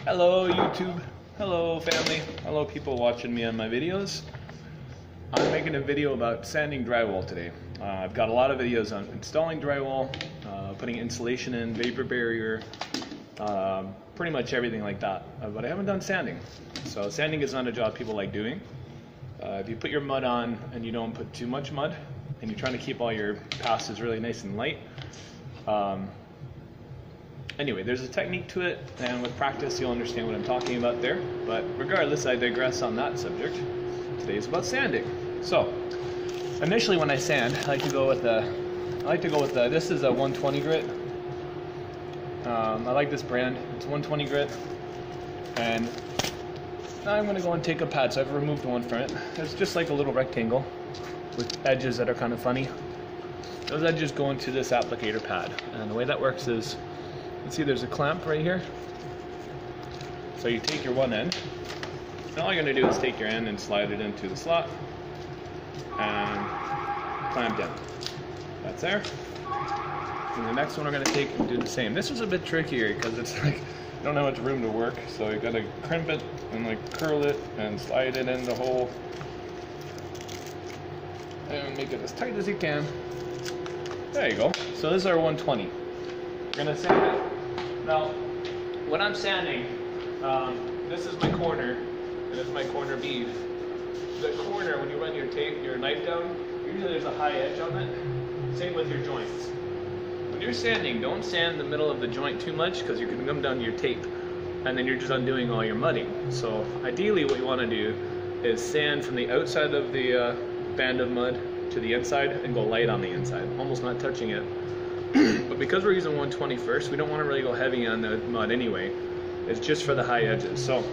Hello YouTube, hello family, hello people watching me on my videos. I'm making a video about sanding drywall today. I've got a lot of videos on installing drywall, putting insulation in, vapor barrier, pretty much everything like that. But I haven't done sanding. So sanding is not a job people like doing. If you put your mud on and you don't put too much mud, and you're trying to keep all your passes really nice and light, anyway, there's a technique to it, and with practice you'll understand what I'm talking about there. But regardless, I digress on that subject. Today is about sanding. So, initially when I sand, I like to go with this is a 120 grit. I like this brand. It's 120 grit, and now I'm going to go and take a pad. So I've removed one from it. It's just like a little rectangle with edges that are kind of funny. Those edges go into this applicator pad, and the way that works is, you can see there's a clamp right here. So you take your one end, and all you're going to do is take your end and slide it into the slot and clamp down. That's there. And the next one we're going to take and do the same. This was a bit trickier because it's like you don't have much room to work, so you got to crimp it and like curl it and slide it in the hole and make it as tight as you can. There you go. So this is our 120. We're going to sand it. Now, when I'm sanding, this is my corner, and this is my corner bead. The corner, when you run your knife down, usually there's a high edge on it. Same with your joints. When you're sanding, don't sand the middle of the joint too much because you can come down to your tape, and then you're just undoing all your mudding. So ideally what you want to do is sand from the outside of the band of mud to the inside and go light on the inside, almost not touching it. But because we're using 120 first, we don't want to really go heavy on the mud anyway. It's just for the high edges. So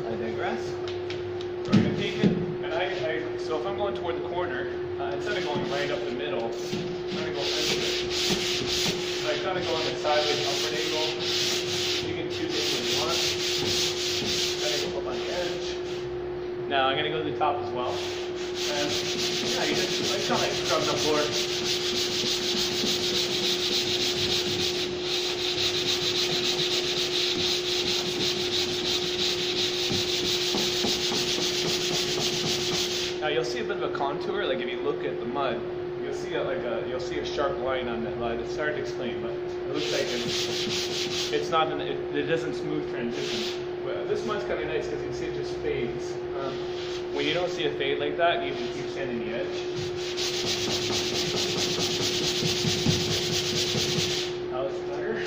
I digress. So I'm going to take it, and so if I'm going toward the corner, instead of going right up the middle, I'm going to go into it. So I kind of go on the sideways upward angle. You can choose it when you want. Kind of go up on the edge. Now I'm going to go to the top as well. And yeah, you just kind of scrub the floor. Now you'll see a bit of a contour. Like if you look at the mud, you'll see a sharp line on that mud. It's hard to explain, but it looks like it's not it doesn't smooth transition. But this mud's kind of nice because you can see it just fades. When you don't see a fade like that, you can keep sanding the edge. That was better.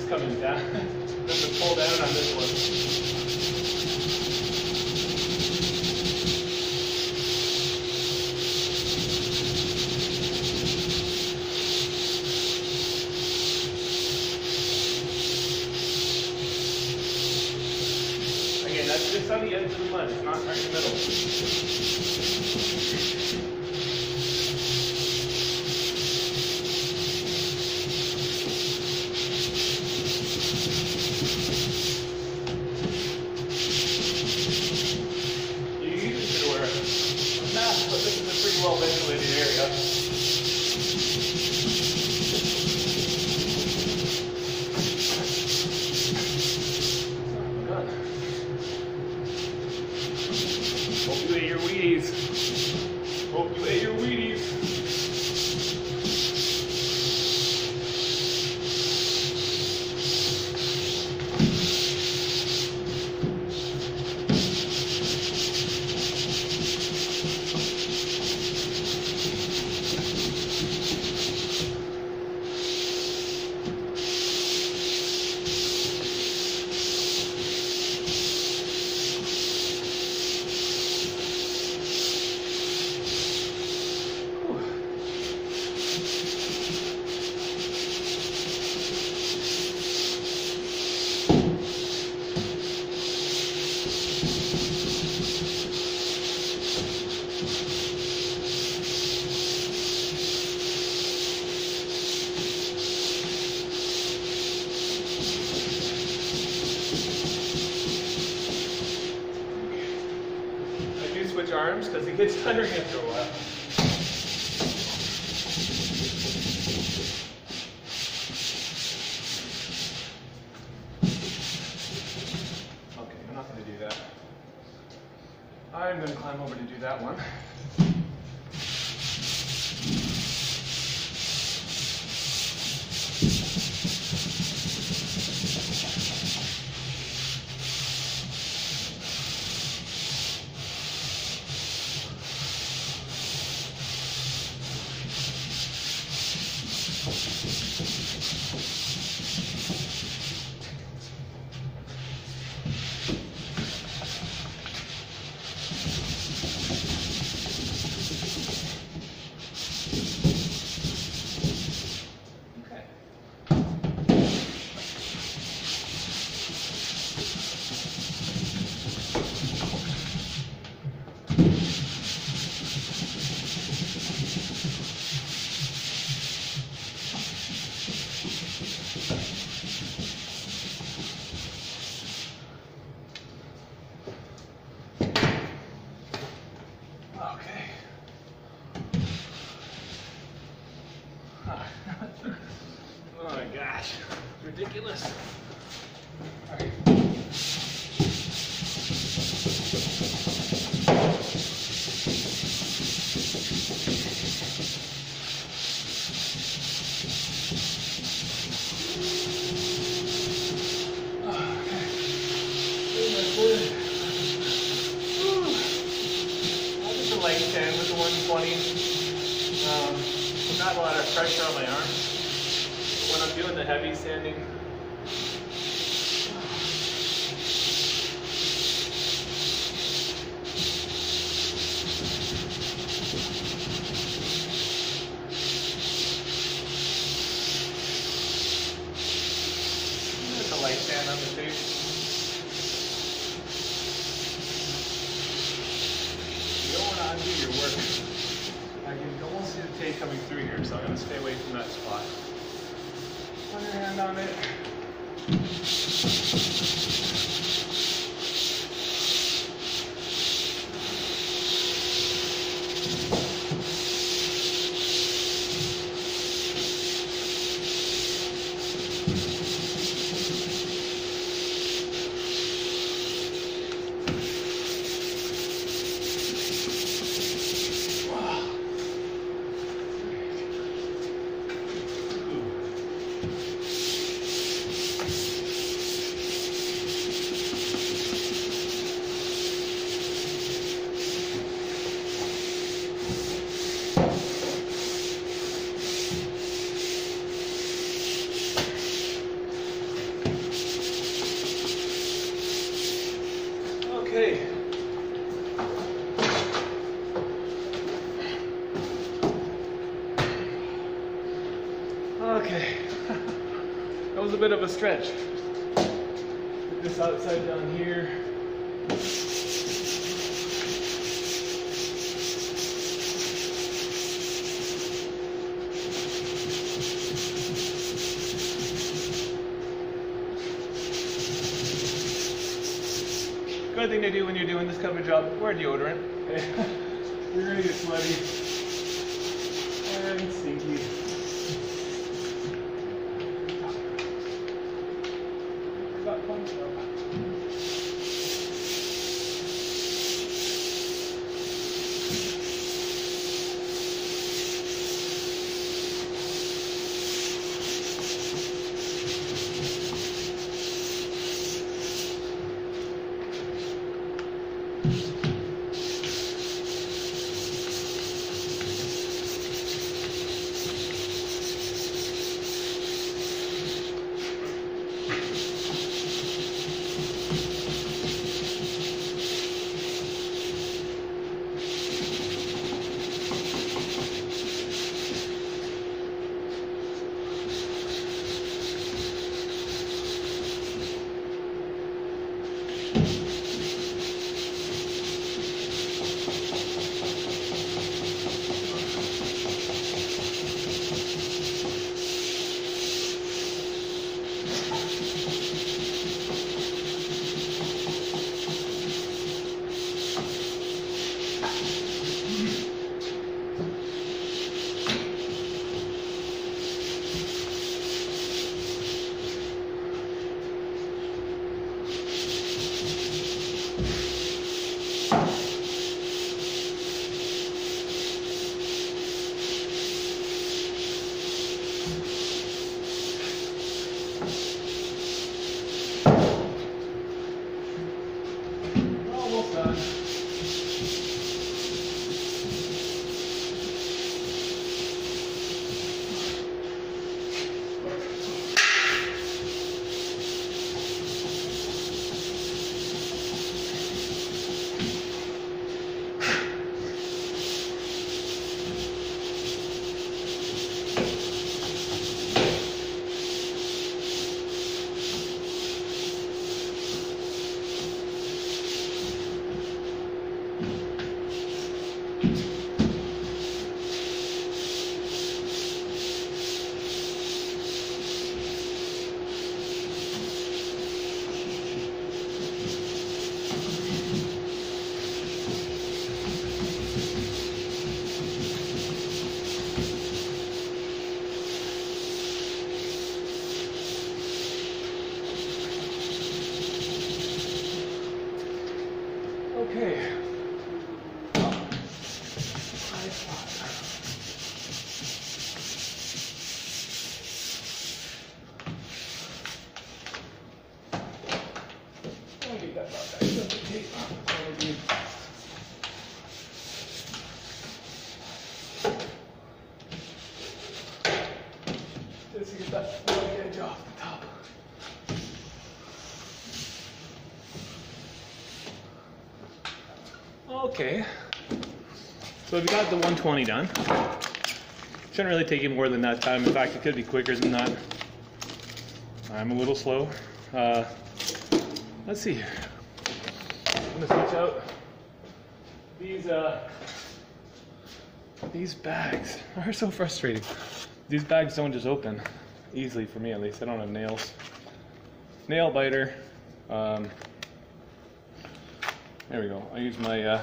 Coming down. Have to pull down on this one. Again, that's just on the edge of the mud. It's not right in the middle. But this is a pretty well ventilated area. Good. Hope you ate your Wheaties. arms because it gets tiring after a while. Okay, I'm not going to do that. I'm going to climb over to do that one. Oh my gosh, ridiculous. All right. Light 10 with the 120. Not a lot of pressure on my arms when I'm doing the heavy sanding. There's a light sand on the face. You don't want to undo your work. I can almost see the tape coming through here, so I'm going to stay away from that spot. Put your hand on it. Okay. Okay. That was a bit of a stretch. Put this outside down here. Good thing to do when you're doing this cover job, wear deodorant. You're gonna get sweaty and stinky. Got punched up. I thought I got the tape. Just to get that little edge off the top. Okay, so we got the 120 done. Shouldn't really take you more than that time. In fact, it could be quicker than that. I'm a little slow. Let's see here. I'm gonna switch out these bags. Are so frustrating. These bags don't just open easily for me, at least. I don't have nails. Nail biter. There we go. I use my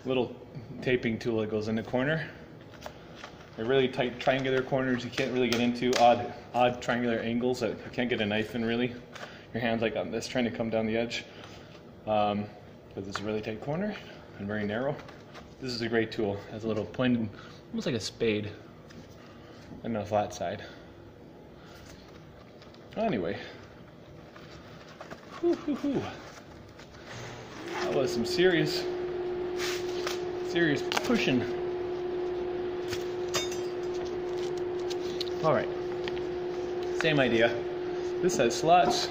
little taping tool that goes in the corner. They're really tight triangular corners you can't really get into, odd triangular angles that you can't get a knife in really. Your hand's like on this trying to come down the edge. But this is a really tight corner and very narrow. This is a great tool. It has a little pointed, almost like a spade, and a flat side. Anyway. That was some serious pushing. All right, same idea. This has slots.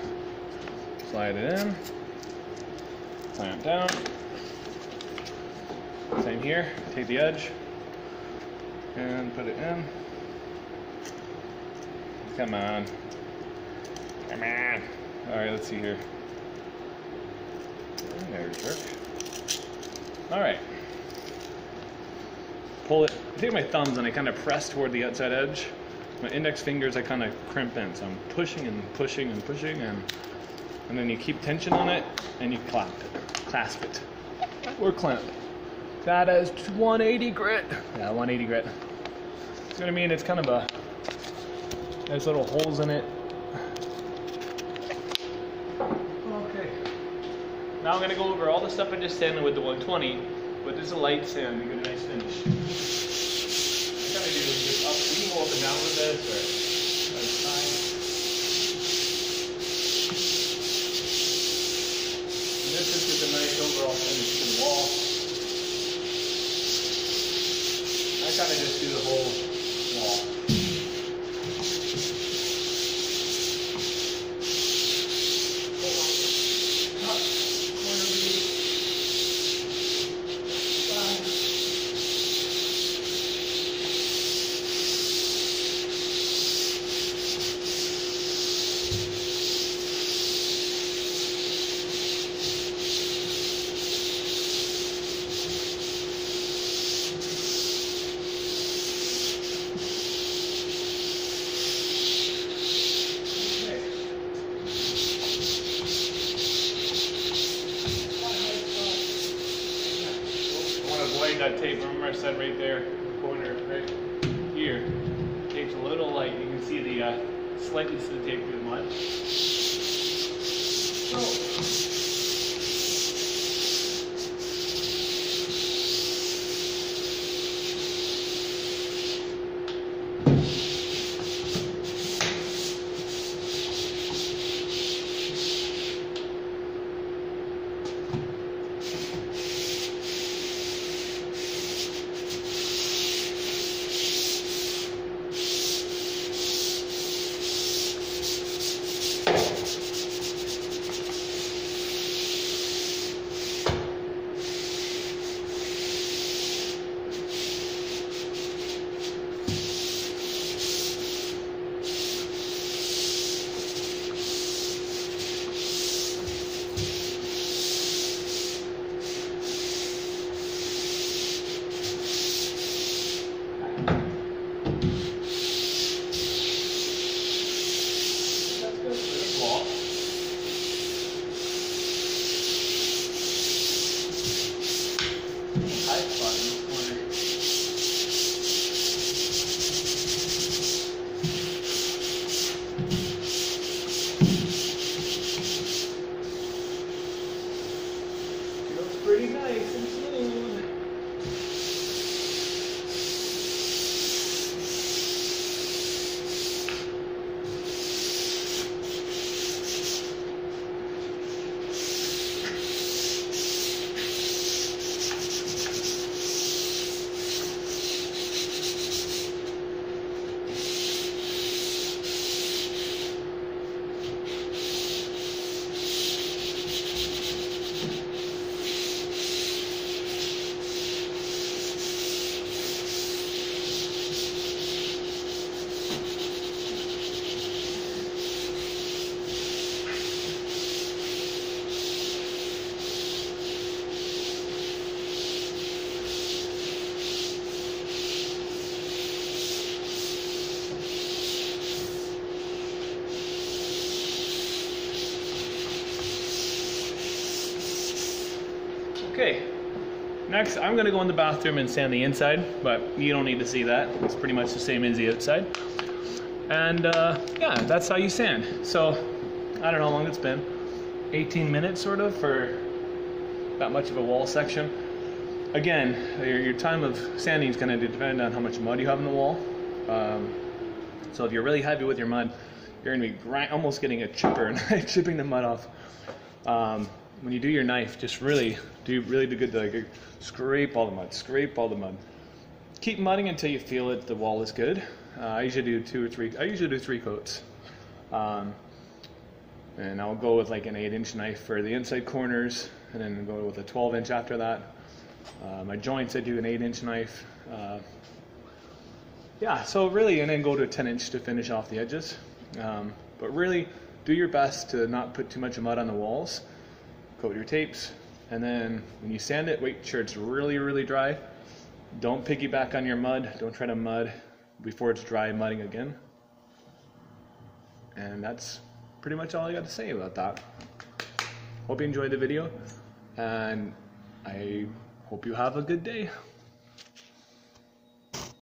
Slide it in, clamp down. Same here, take the edge and put it in. Come on. Come on. All right, let's see here. There's jerk. All right. Pull it. I take my thumbs and I kind of press toward the outside edge. My index fingers I kind of crimp in, so I'm pushing and pushing and pushing, and then you keep tension on it and you clasp it, or clamp. That is 180 grit. Yeah, 180 grit. It's gonna mean it's kind of a nice little holes in it. Okay. Now I'm gonna go over all the stuff I just sanded with the 120, but this is a light sand to get a nice finish. I kind of do just up, we can go up and down with this, or that's fine. And this just gives a nice overall finish to the wall. I kind of just do the whole wall. That tape, remember I said right there, in the corner, right here, tape's a little light. You can see the slightly to the tape through the mud. Okay, next I'm gonna go in the bathroom and sand the inside, but you don't need to see that. It's pretty much the same as the outside. And yeah, that's how you sand. So, I don't know how long it's been. 18 minutes sort of for that much of a wall section. Again, your time of sanding is gonna depend on how much mud you have in the wall. So if you're really heavy with your mud, you're gonna be almost getting a chipper and chipping the mud off. When you do your knife, just really do good, like scrape all the mud, scrape all the mud. Keep mudding until you feel that the wall is good. I usually do 2 or 3. I usually do 3 coats, and I'll go with like an 8-inch knife for the inside corners, and then go with a 12-inch after that. My joints, I do an 8-inch knife. Yeah, so really, and then go to a 10-inch to finish off the edges. But really, do your best to not put too much mud on the walls. Coat your tapes, and then when you sand it, wait sure it's really dry. Don't piggyback on your mud. Don't try to mud before it's dry mudding again. And that's pretty much all I got to say about that. Hope you enjoyed the video, and I hope you have a good day.